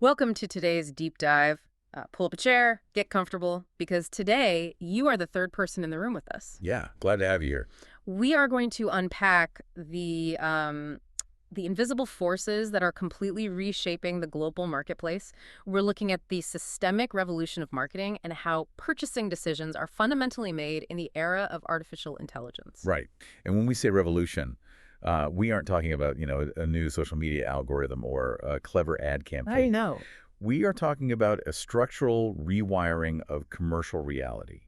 Welcome to today's deep dive. Pull up a chair, get comfortable, because today you are the third person in the room with us. Yeah, glad to have you here. We are going to unpack the invisible forces that are completely reshaping the global marketplace. We're looking at the systemic revolution of marketing and how purchasing decisions are fundamentally made in the era of artificial intelligence. Right. And when we say revolution, we aren't talking about, a new social media algorithm or a clever ad I campaign. know. We are talking about a structural rewiring of commercial reality.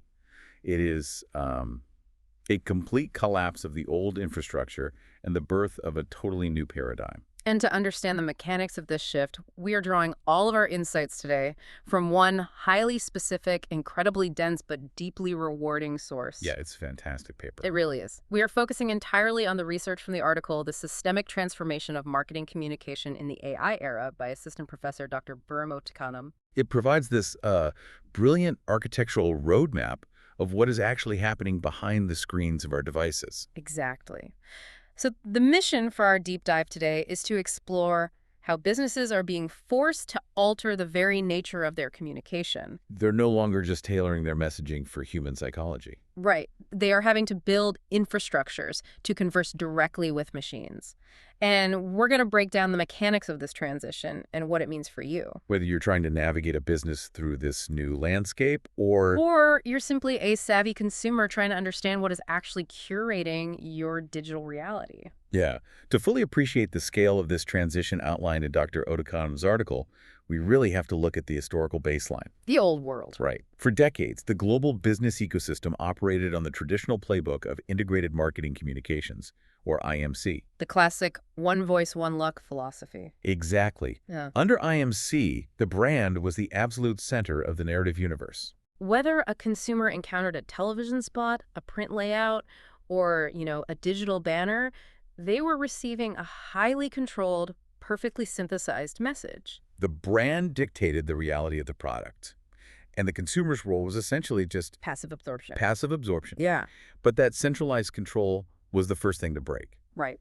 It is a complete collapse of the old infrastructure and the birth of a totally new paradigm. And to understand the mechanics of this shift, we are drawing all of our insights today from one highly specific, incredibly dense, but deeply rewarding source. Yeah, it's a fantastic paper. It really is. We are focusing entirely on the research from the article, The Systemic Transformation of Marketing Communication in the AI Era by Assistant Professor Dr. Burmo Tikanam. It provides this brilliant architectural roadmap of what is actually happening behind the screens of our devices. Exactly. So the mission for our deep dive today is to explore how businesses are being forced to alter the very nature of their communication. They're no longer just tailoring their messaging for human psychology. Right. They are having to build infrastructures to converse directly with machines. And we're going to break down the mechanics of this transition and what it means for you. Whether you're trying to navigate a business through this new landscape or Or you're simply a savvy consumer trying to understand what is actually curating your digital reality. yeah, to fully appreciate the scale of this transition outlined in Dr. Otakan's article, we really have to look at the historical baseline. The old world. Right. For decades, the global business ecosystem operated on the traditional playbook of integrated marketing communications, or IMC. The classic one voice, one luck philosophy. Exactly. Yeah. Under IMC, the brand was the absolute center of the narrative universe. Whether a consumer encountered a television spot, a print layout, or, a digital banner, they were receiving a highly controlled, perfectly synthesized message. The brand dictated the reality of the product, and the consumer's role was essentially just Passive absorption. passive absorption. Yeah. But that centralized control was the first thing to break. Right.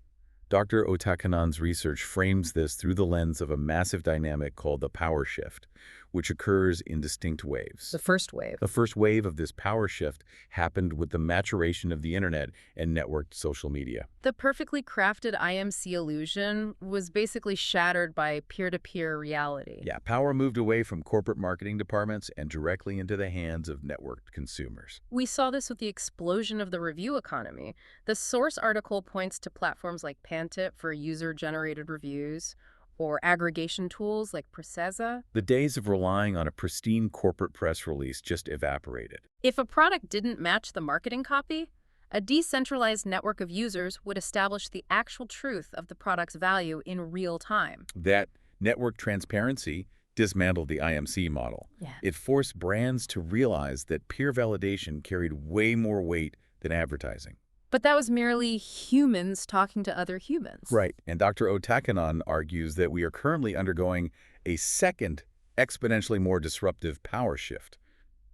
Dr. Otakanan's research frames this through the lens of a massive dynamic called the power shift, which occurs in distinct waves. The first wave. The first wave of this power shift happened with the maturation of the internet and networked social media. The perfectly crafted IMC illusion was basically shattered by peer-to-peer reality. Yeah, power moved away from corporate marketing departments and directly into the hands of networked consumers. We saw this with the explosion of the review economy. The source article points to platforms like Pantip for user-generated reviews, or aggregation tools like Processa. The days of relying on a pristine corporate press release just evaporated. If a product didn't match the marketing copy, a decentralized network of users would establish the actual truth of the product's value in real time. That network transparency dismantled the IMC model. Yeah. It forced brands to realize that peer validation carried way more weight than advertising. But that was merely humans talking to other humans. Right. And Dr. Otakanan argues that we are currently undergoing a second, exponentially more disruptive power shift.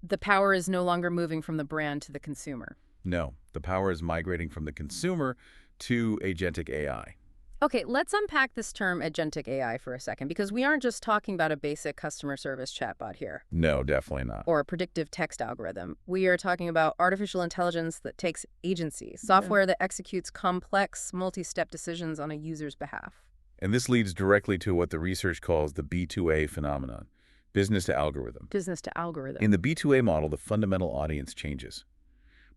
The power is no longer moving from the brand to the consumer. No, the power is migrating from the consumer to agentic AI. Okay, let's unpack this term agentic AI for a second, because we aren't just talking about a basic customer service chatbot here, No, definitely not. or a predictive text algorithm. We are talking about artificial intelligence that takes agency, software that executes complex, multi-step decisions on a user's behalf. And this leads directly to what the research calls the B2A phenomenon, business to algorithm. Business to algorithm. In the B2A model, the fundamental audience changes.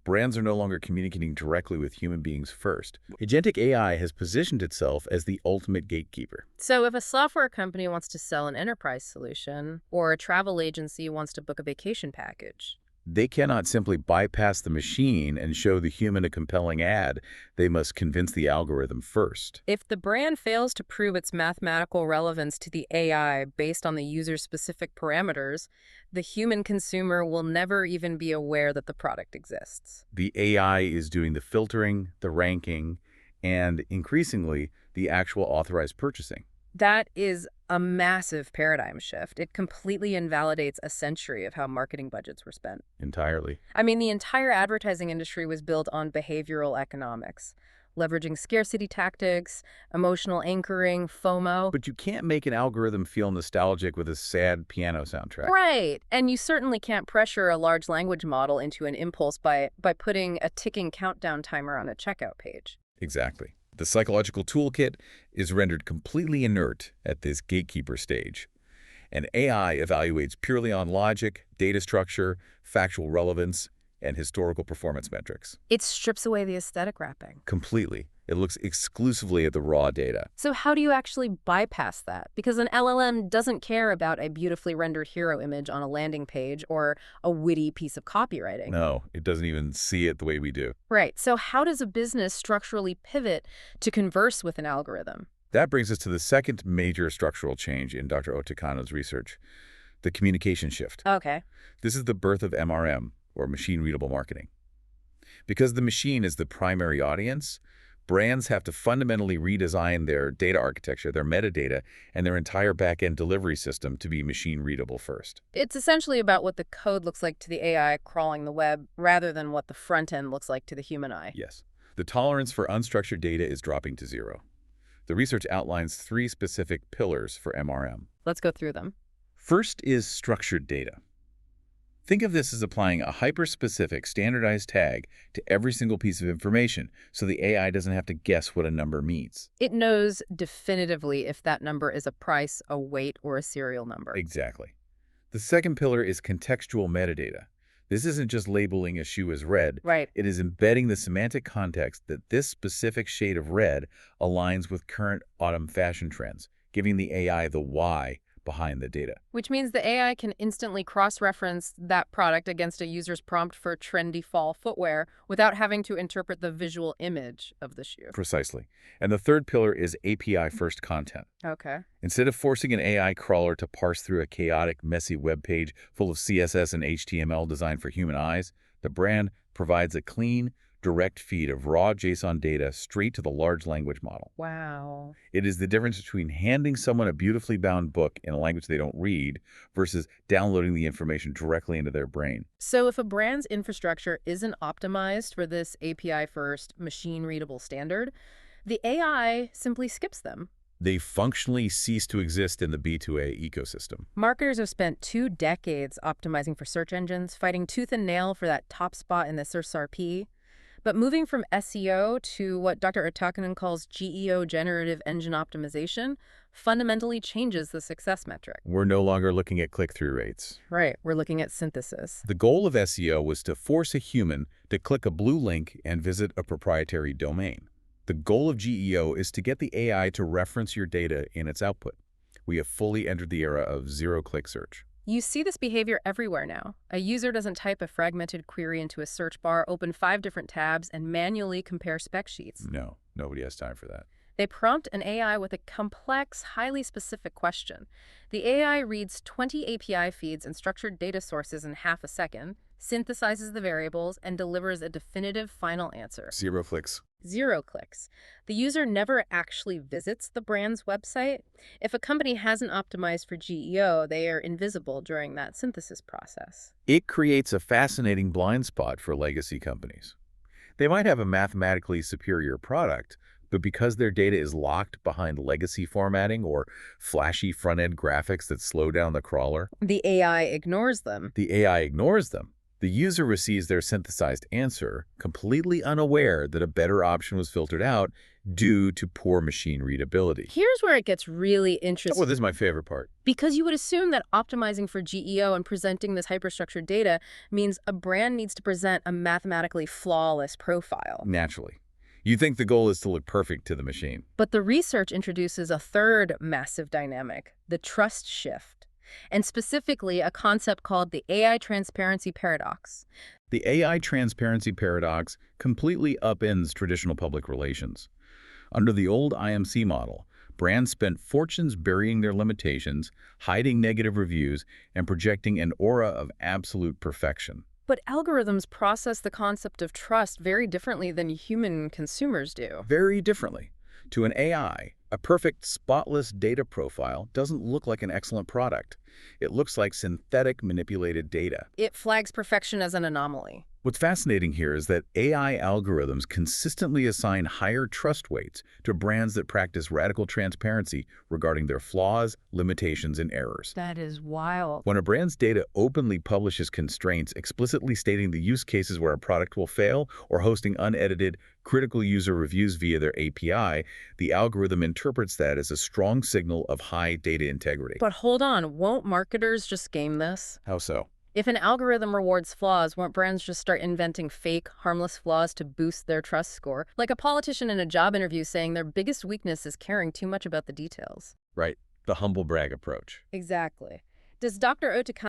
Brands are no longer communicating directly with human beings first. Agentic AI has positioned itself as the ultimate gatekeeper. So if a software company wants to sell an enterprise solution, or a travel agency wants to book a vacation package, They cannot simply bypass the machine and show the human a compelling ad. They must convince the algorithm first. if the brand fails to prove its mathematical relevance to the AI based on the user's specific parameters, the human consumer will never even be aware that the product exists. The AI is doing the filtering, the ranking, and increasingly, the actual authorized purchasing. That is a massive paradigm shift. It completely invalidates a century of how marketing budgets were spent. Entirely. I mean, the entire advertising industry was built on behavioral economics. leveraging scarcity tactics, emotional anchoring, FOMO. But you can't make an algorithm feel nostalgic with a sad piano soundtrack. Right. And you certainly can't pressure a large language model into an impulse by putting a ticking countdown timer on a checkout page. Exactly. The psychological toolkit is rendered completely inert at this gatekeeper stage. And AI evaluates purely on logic, data structure, factual relevance, and historical performance metrics. It strips away the aesthetic wrapping. Completely. It looks exclusively at the raw data. So how do you actually bypass that? Because an LLM doesn't care about a beautifully rendered hero image on a landing page or a witty piece of copywriting. No, it doesn't even see it the way we do. Right. So how does a business structurally pivot to converse with an algorithm? That brings us to the second major structural change in Dr. Otakano's research, the communication shift. Okay. This is the birth of MRM, or machine-readable marketing. Because the machine is the primary audience, brands have to fundamentally redesign their data architecture, their metadata, and their entire back-end delivery system to be machine-readable first. It's essentially about what the code looks like to the AI crawling the web rather than what the front end looks like to the human eye. Yes. The tolerance for unstructured data is dropping to zero. The research outlines 3 specific pillars for MRM. Let's go through them. First is structured data. Think of this as applying a hyper-specific standardized tag to every single piece of information so the AI doesn't have to guess what a number means. It knows definitively if that number is a price, a weight, or a serial number. Exactly. The second pillar is contextual metadata. This isn't just labeling a shoe as red. Right. It is embedding the semantic context that this specific shade of red aligns with current autumn fashion trends, giving the AI the why behind the data. Which means the AI can instantly cross-reference that product against a user's prompt for trendy fall footwear without having to interpret the visual image of the shoe. Precisely. And the third pillar is API-first content. Okay. Instead of forcing an AI crawler to parse through a chaotic, messy web page full of CSS and HTML designed for human eyes, the brand provides a clean, direct feed of raw JSON data straight to the large language model. Wow. It is the difference between handing someone a beautifully bound book in a language they don't read versus downloading the information directly into their brain. So if a brand's infrastructure isn't optimized for this API-first, machine-readable standard, the AI simply skips them. They functionally cease to exist in the B2A ecosystem. Marketers have spent 2 decades optimizing for search engines, fighting tooth and nail for that top spot in the SERP. But moving from SEO to what Dr. Otakinen calls GEO, generative engine optimization, fundamentally changes the success metric. We're no longer looking at click-through rates. Right, we're looking at synthesis. The goal of SEO was to force a human to click a blue link and visit a proprietary domain. The goal of GEO is to get the AI to reference your data in its output. We have fully entered the era of zero-click search. You see this behavior everywhere now. A user doesn't type a fragmented query into a search bar, open 5 different tabs, and manually compare spec sheets. No, nobody has time for that. They prompt an AI with a complex, highly specific question. The AI reads 20 API feeds and structured data sources in half a second, synthesizes the variables, and delivers a definitive final answer. 0 clicks. 0 clicks. The user never actually visits the brand's website. If a company hasn't optimized for GEO, they are invisible during that synthesis process. It creates a fascinating blind spot for legacy companies. They might have a mathematically superior product, but because their data is locked behind legacy formatting or flashy front-end graphics that slow down the crawler, The AI ignores them. the AI ignores them. The user receives their synthesized answer, completely unaware that a better option was filtered out due to poor machine readability. Here's where it gets really interesting. Oh, this is my favorite part. Because you would assume that optimizing for GEO and presenting this hyperstructured data means a brand needs to present a mathematically flawless profile. Naturally. You think the goal is to look perfect to the machine. But the research introduces a third massive dynamic, the trust shift, and specifically a concept called the AI transparency paradox. The AI transparency paradox completely upends traditional public relations. Under the old IMC model, brands spent fortunes burying their limitations, hiding negative reviews, and projecting an aura of absolute perfection. But algorithms process the concept of trust very differently than human consumers do. Very differently. To an AI, a perfect, spotless data profile doesn't look like an excellent product. It looks like synthetic, manipulated data. It flags perfection as an anomaly. What's fascinating here is that AI algorithms consistently assign higher trust weights to brands that practice radical transparency regarding their flaws, limitations, and errors. That is wild. When a brand's data openly publishes constraints, explicitly stating the use cases where a product will fail, or hosting unedited, critical user reviews via their API, the algorithm interprets that as a strong signal of high data integrity. But hold on, won't marketers just game this? How so? If an algorithm rewards flaws, won't brands just start inventing fake, harmless flaws to boost their trust score? Like a politician in a job interview saying their biggest weakness is caring too much about the details. Right. The humble brag approach. Exactly. Does Dr. Otakam